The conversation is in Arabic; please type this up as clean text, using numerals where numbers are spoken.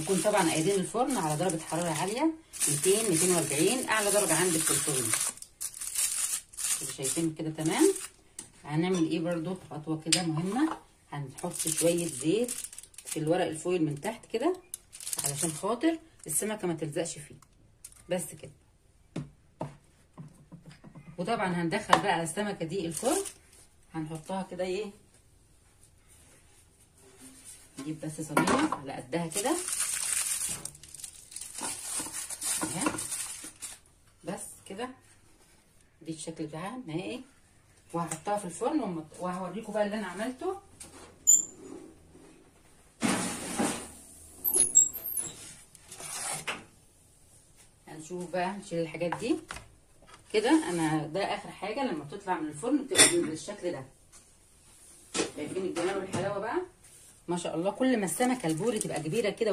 نكون طبعا قايدين الفرن على درجه حراره عاليه 200 240 اعلى درجه عندك في الفرن. كده شايفين كده تمام. هنعمل ايه برضو خطوه كده مهمه، هنحط شويه زيت في الورق الفويل من تحت كده علشان خاطر السمكه ما تلزقش فيه، بس كده. وطبعا هندخل بقى السمكه دي الفرن، هنحطها كده ايه، نجيب بس صينيه على قدها كده اهي، بس كده دي الشكل بتاعها نهائي. وهحطها في الفرن وهوريكم بقى اللي انا عملته. هنشوف بقى، نشيل الحاجات دي كده. انا ده اخر حاجه لما بتطلع من الفرن بتبقى بالشكل ده. شايفين الجمال والحلاوه بقى ما شاء الله. كل ما السمكه البوري تبقى كبيره كده